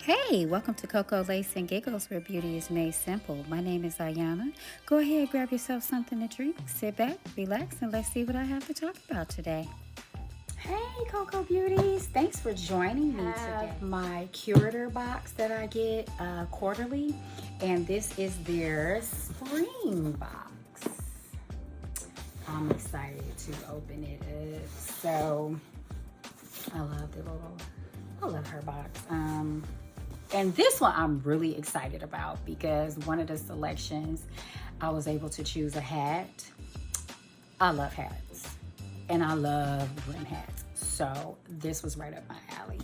Hey, welcome to Coco Lace and Giggles, where beauty is made simple. My name is Ayana. Go ahead, grab yourself something to drink, sit back, relax, and let's see what I have to talk about today. Hey, Coco Beauties! Thanks for joining me today. My Curateur box that I get quarterly, and this is their spring box. I'm excited to open it up. So, I love her box. And this one I'm really excited about because one of the selections I was able to choose a hat. I love hats and I love brim hats. So this was right up my alley.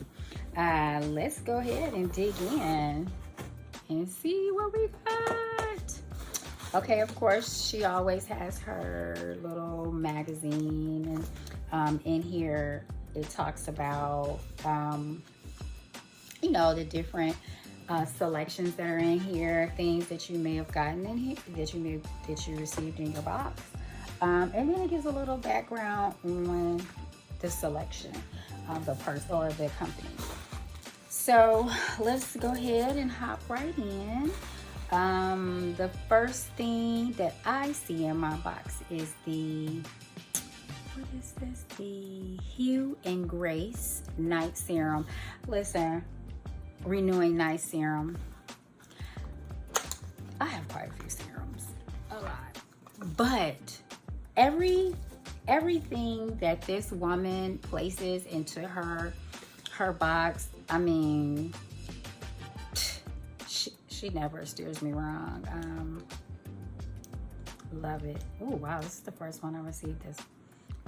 Let's go ahead and dig in and see what we got. Okay, of course, she always has her little magazine. And in here, it talks about the different selections that are in here, things that you may have gotten in here, that you received in your box, and then it gives a little background on the selection of the person or the company. So let's go ahead and hop right in. The first thing that I see in my box is the Hugh and Grace Night Serum. Listen, renewing night serum. I have quite a few serums, a lot, but everything that this woman places into her box, I mean, she never steers me wrong. Love it. Oh wow, this is the first one I received. This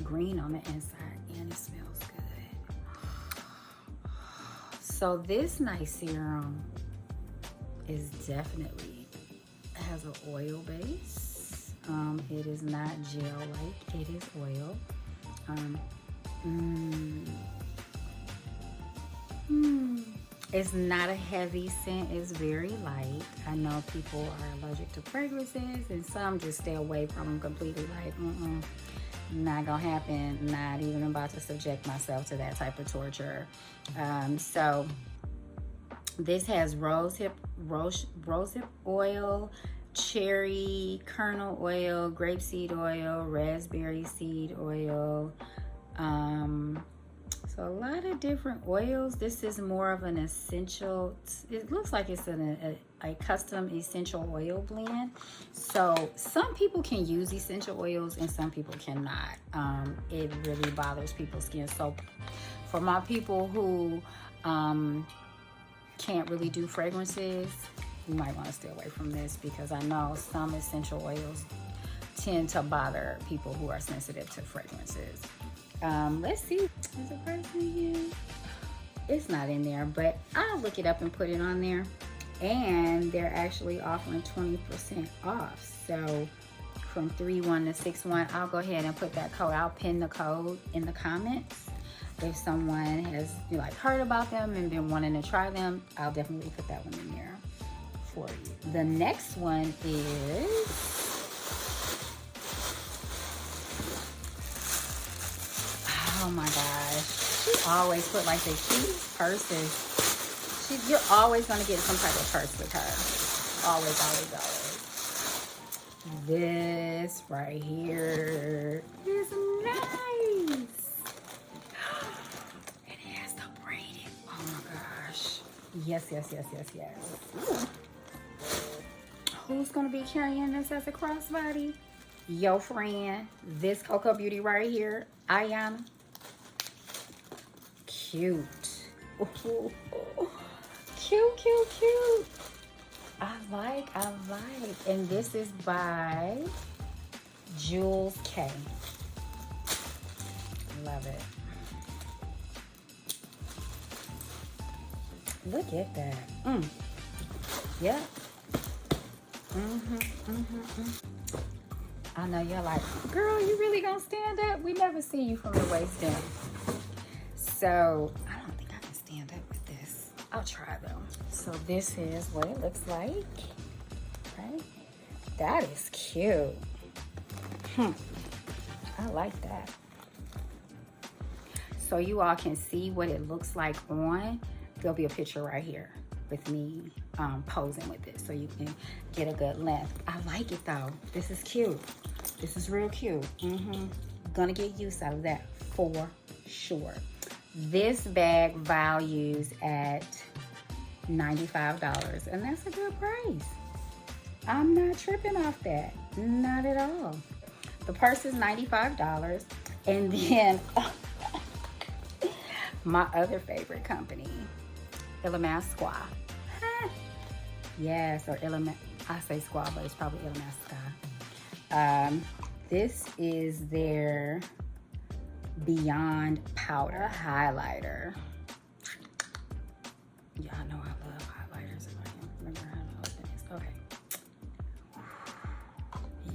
green on the inside, and it smells good. So this night serum is definitely has an oil base. It is not gel-like, it is oil. It's not a heavy scent, it's very light. I know people are allergic to fragrances and some just stay away from them completely, like, not gonna happen, not even about to subject myself to that type of torture. So this has rosehip oil, cherry kernel oil, grapeseed oil, raspberry seed oil. So a lot of different oils. This is more of an essential, it looks like it's a custom essential oil blend. So some people can use essential oils and some people cannot. It really bothers people's skin. So for my people who can't really do fragrances, you might want to stay away from this because I know some essential oils tend to bother people who are sensitive to fragrances. Let's see. Is a person here? It's not in there, but I'll look it up and put it on there. And they're actually offering 20% off. So from 3/1 to 6/1, I'll go ahead and put that code. I'll pin the code in the comments. If someone has heard about them and been wanting to try them, I'll definitely put that one in there for you. The next one is oh my gosh, she always put like the cutest purses. You're always gonna get some type of purse with her. Always, always, always. This right here is nice. And it has the braided. Oh my gosh. Yes, yes, yes, yes, yes. Who's gonna be carrying this as a crossbody? Your friend, this Coco Beauty right here, Ayana. Cute. Ooh. Cute, cute, cute. I like. And this is by Jules K. Love it. Look at that. Yeah. I know you're like, girl, you really gonna stand up? We never see you from the waist down. So I don't think I can stand up with this. I'll try though. So this is what it looks like, right? That is cute. I like that. So you all can see what it looks like on. There'll be a picture right here. with me posing with it, so you can get a good length. I like it though. This is cute. This is real cute. Gonna get use out of that for sure. This bag values at $95, and that's a good price. I'm not tripping off that, not at all. The purse is $95, and then my other favorite company, Illamasqua. Yes, or I say squaw, but it's probably Illamasqua. This is their Beyond Powder highlighter. Y'all know I love highlighters. If I can remember how to open this. Okay.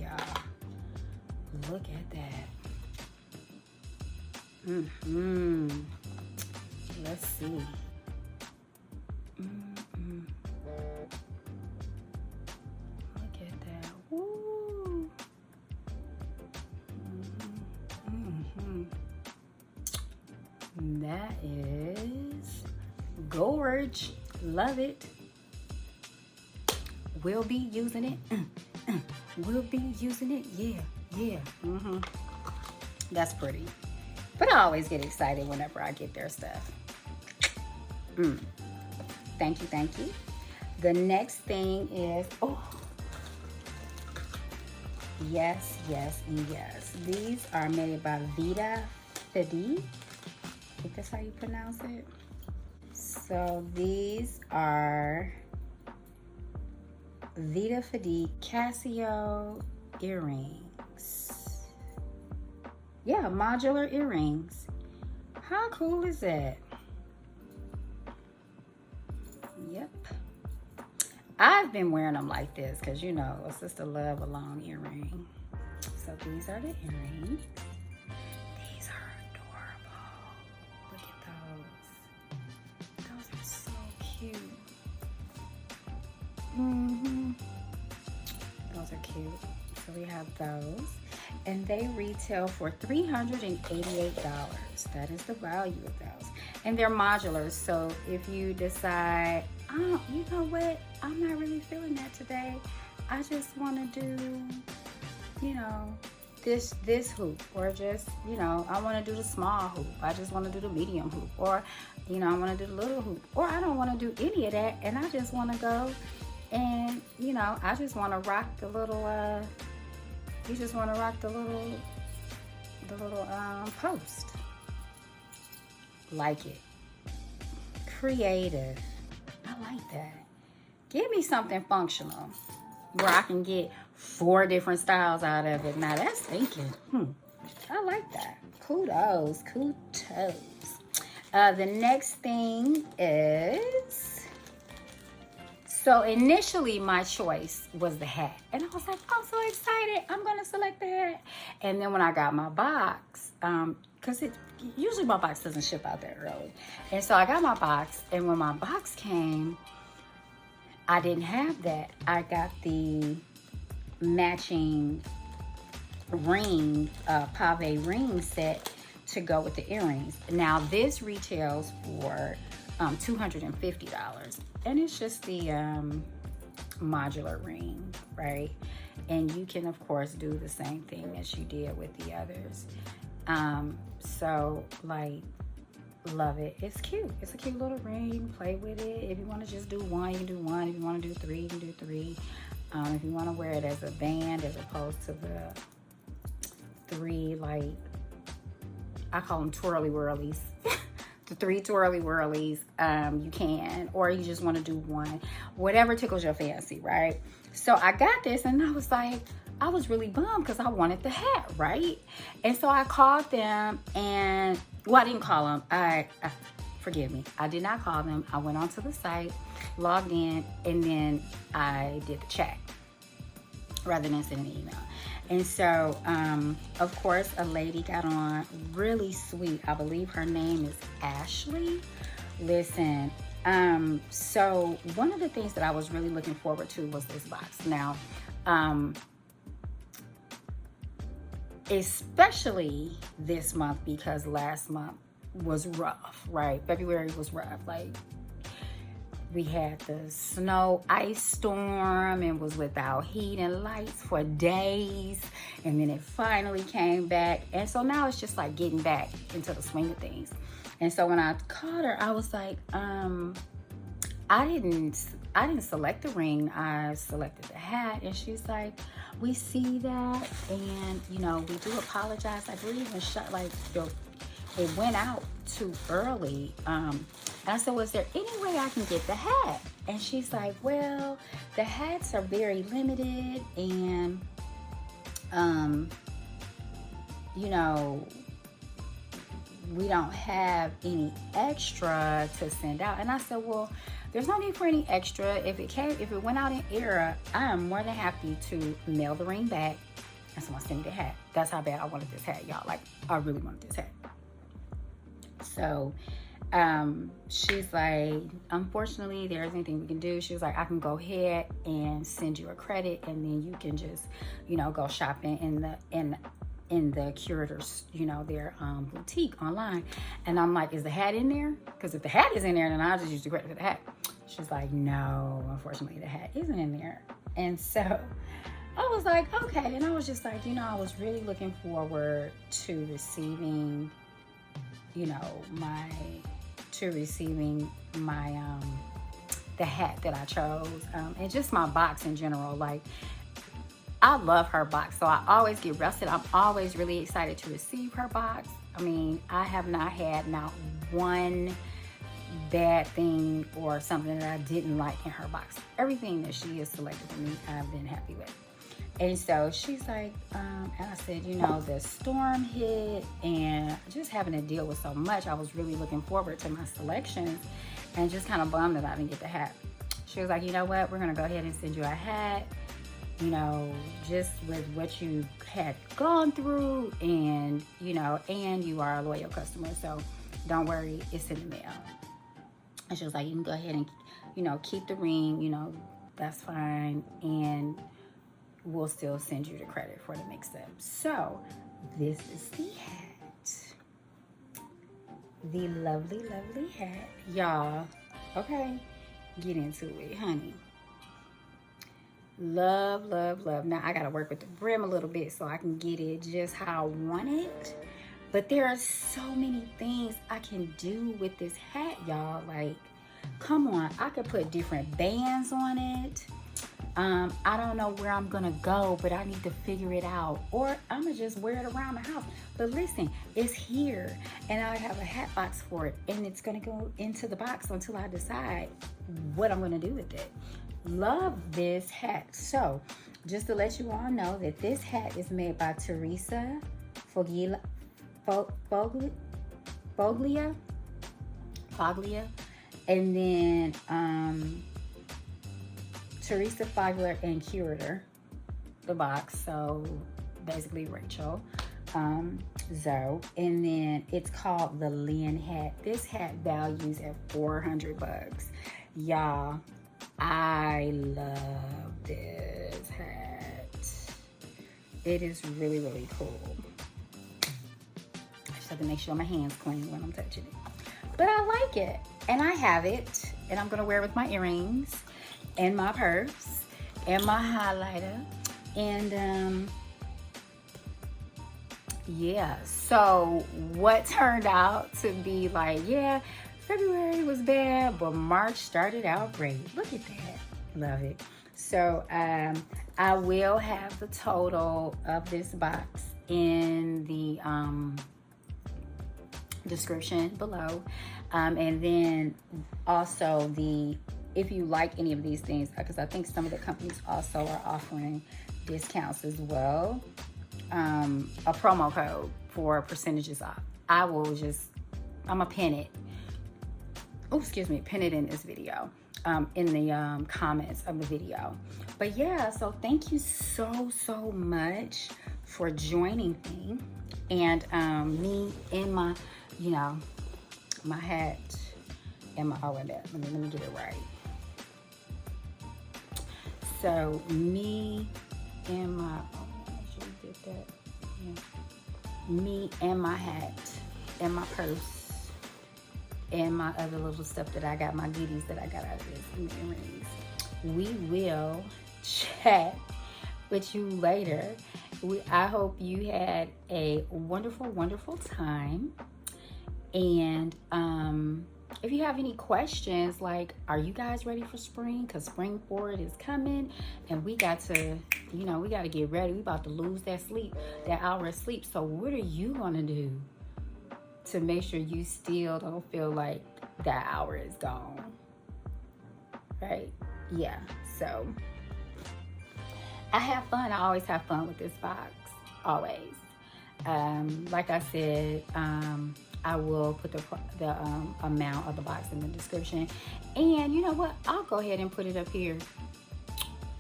Y'all, look at that. Let's see. Look at that. Woo. That is gorge. Love it. We'll be using it. We'll be using it. Yeah. That's pretty. But I always get excited whenever I get their stuff. Thank you. The next thing is, yes. These are made by Vita, Fede. I think that's how you pronounce it. So these are Vita Fede Cassio earrings. Yeah, modular earrings. How cool is that? Yep. I've been wearing them like this because, you know, a sister love a long earring. So these are the earrings. These are adorable. Look at those. Those are so cute. Those are cute. So we have those. And they retail for $388. That is the value of those. And they're modular, so if you decide, oh, you know what, I'm not really feeling that today. I just want to do, you know, this hoop, or just, you know, I want to do the small hoop. I just want to do the medium hoop, or, you know, I want to do the little hoop, or I don't want to do any of that, and I just want to go and, you know, I just want to rock the little, you just want to rock the little post. Like it. Creative. I like that. Give me something functional where I can get 4 different styles out of it. Now that's thinking. I like that. Kudos. The next thing is, so initially my choice was the hat. And I was like, I'm so excited. I'm going to select the hat. And then when I got my box, because usually my box doesn't ship out that early. And so I got my box, and when my box came, I didn't have that. I got the matching ring, Pave ring set to go with the earrings. Now this retails for $250, and it's just the modular ring, right? And you can of course do the same thing as you did with the others. So like, love it. It's cute. It's a cute little ring. You can play with it. If you want to just do one, you can do one. If you want to do 3, you can do 3. If you want to wear it as a band as opposed to the 3, like, I call them twirly whirlies. The 3 twirly whirlies, you can, or you just want to do one, whatever tickles your fancy, right? So I got this, and I was like, I was really bummed because I wanted the hat, right? And so I called them, and, well, I didn't call them. Forgive me. I did not call them. I went onto the site, logged in, and then I did the check rather than sending an email. And so, of course, a lady got on, really sweet. I believe her name is Ashley. Listen, so one of the things that I was really looking forward to was this box. Now, especially this month, because last month was rough, right? February was rough. Like, we had the snow ice storm and was without heat and lights for days, and then it finally came back, and so now it's just like getting back into the swing of things. And so when I called her, I was like, I didn't select the ring, I selected the hat. And she's like, we see that, and you know, we do apologize. Like, we even shut, like, it went out too early. And I said, was there any way I can get the hat? And she's like, well, the hats are very limited, and you know, we don't have any extra to send out. And I said, well, there's no need for any extra. If it went out in error, I am more than happy to mail the ring back and someone send me the hat. That's how bad I wanted this hat, y'all. Like, I really wanted this hat. So she's like, unfortunately, there isn't anything we can do. She was like, I can go ahead and send you a credit, and then you can just, you know, go shopping in the Curateur's, you know, their boutique online. And I'm like, is the hat in there? Because if the hat is in there, then I'll just use the credit for the hat. She's like, no, unfortunately the hat isn't in there. And so I was like, okay. And I was just like, you know, I was really looking forward to receiving, you know, the hat that I chose, and just my box in general. Like, I love her box, so I always get rested. I'm always really excited to receive her box. I mean, I have not had not one bad thing or something that I didn't like in her box. Everything that she has selected for me, I've been happy with. And so she's like, and I said, you know, the storm hit and just having to deal with so much, I was really looking forward to my selections, and just kind of bummed that I didn't get the hat. She was like, you know what, we're gonna go ahead and send you a hat, you know, just with what you had gone through, and, you know, and you are a loyal customer, so don't worry, it's in the mail. And she was like, you can go ahead and, you know, keep the ring, you know, that's fine, and we'll still send you the credit for the mix-up. So this is the hat, the lovely, lovely hat, y'all. Okay, get into it, honey. Love, love, love. Now I gotta work with the brim a little bit so I can get it just how I want it. But there are so many things I can do with this hat, y'all. Like, come on, I could put different bands on it. I don't know where I'm gonna go, but I need to figure it out. Or I'm gonna just wear it around the house. But listen, it's here, and I have a hat box for it, and it's gonna go into the box until I decide what I'm gonna do with it. Love this hat. So, just to let you all know that this hat is made by Teresa Foglia, and then Teresa, Foglia, and Curateur, the box. So basically Rachel, Zoe, and then it's called the Lynn hat. This hat values at $400. Y'all, I love this hat. It is really, really cool. I just have to make sure my hands clean when I'm touching it. But I like it, and I have it, and I'm gonna wear it with my earrings and my purse and my highlighter, and yeah. So what turned out to be like, yeah, February was bad, but March started out great. Look at that. Love it. So I will have the total of this box in the description below, and then also if you like any of these things, because I think some of the companies also are offering discounts as well, a promo code for percentages off. I'm gonna pin it. Oh, excuse me, pin it in this video, in the comments of the video. But yeah, so thank you so much for joining me, and me in my, you know, my hat and my, let me get it right. So me and my, me and my hat and my purse and my other little stuff that I got, my goodies that I got out of this, and the earrings. We will chat with you later. I hope you had a wonderful, wonderful time. And if you have any questions, like, are you guys ready for spring? Because spring forward is coming, and we got to, we got to get ready. We about to lose that hour of sleep. So what are you going to do to make sure you still don't feel like that hour is gone? Right? Yeah. So I have fun. I always have fun with this box. Always. Like I said, I will put the amount of the box in the description. And you know what? I'll go ahead and put it up here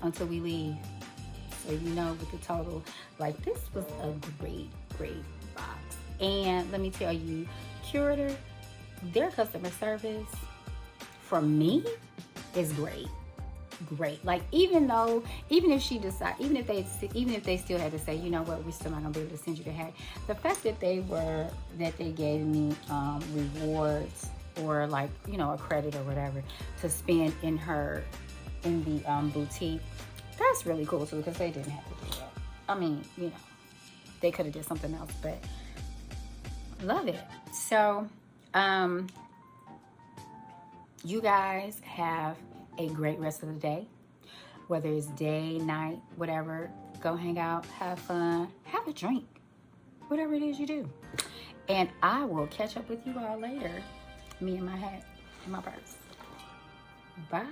until we leave. So you know with the total. Like, this was a great, great box. And let me tell you, Curateur, their customer service for me is great. Like, even if they still had to say, you know what, we're still not gonna be able to send you the hat, the fact that they gave me rewards, or like, a credit or whatever to spend in the boutique, that's really cool too, because they didn't have to do that. I mean, they could have did something else, but love it. So you guys have a great rest of the day, whether it's day, night, whatever. Go hang out, have fun, have a drink, whatever it is you do. And I will catch up with you all later. Me and my hat and my purse. Bye.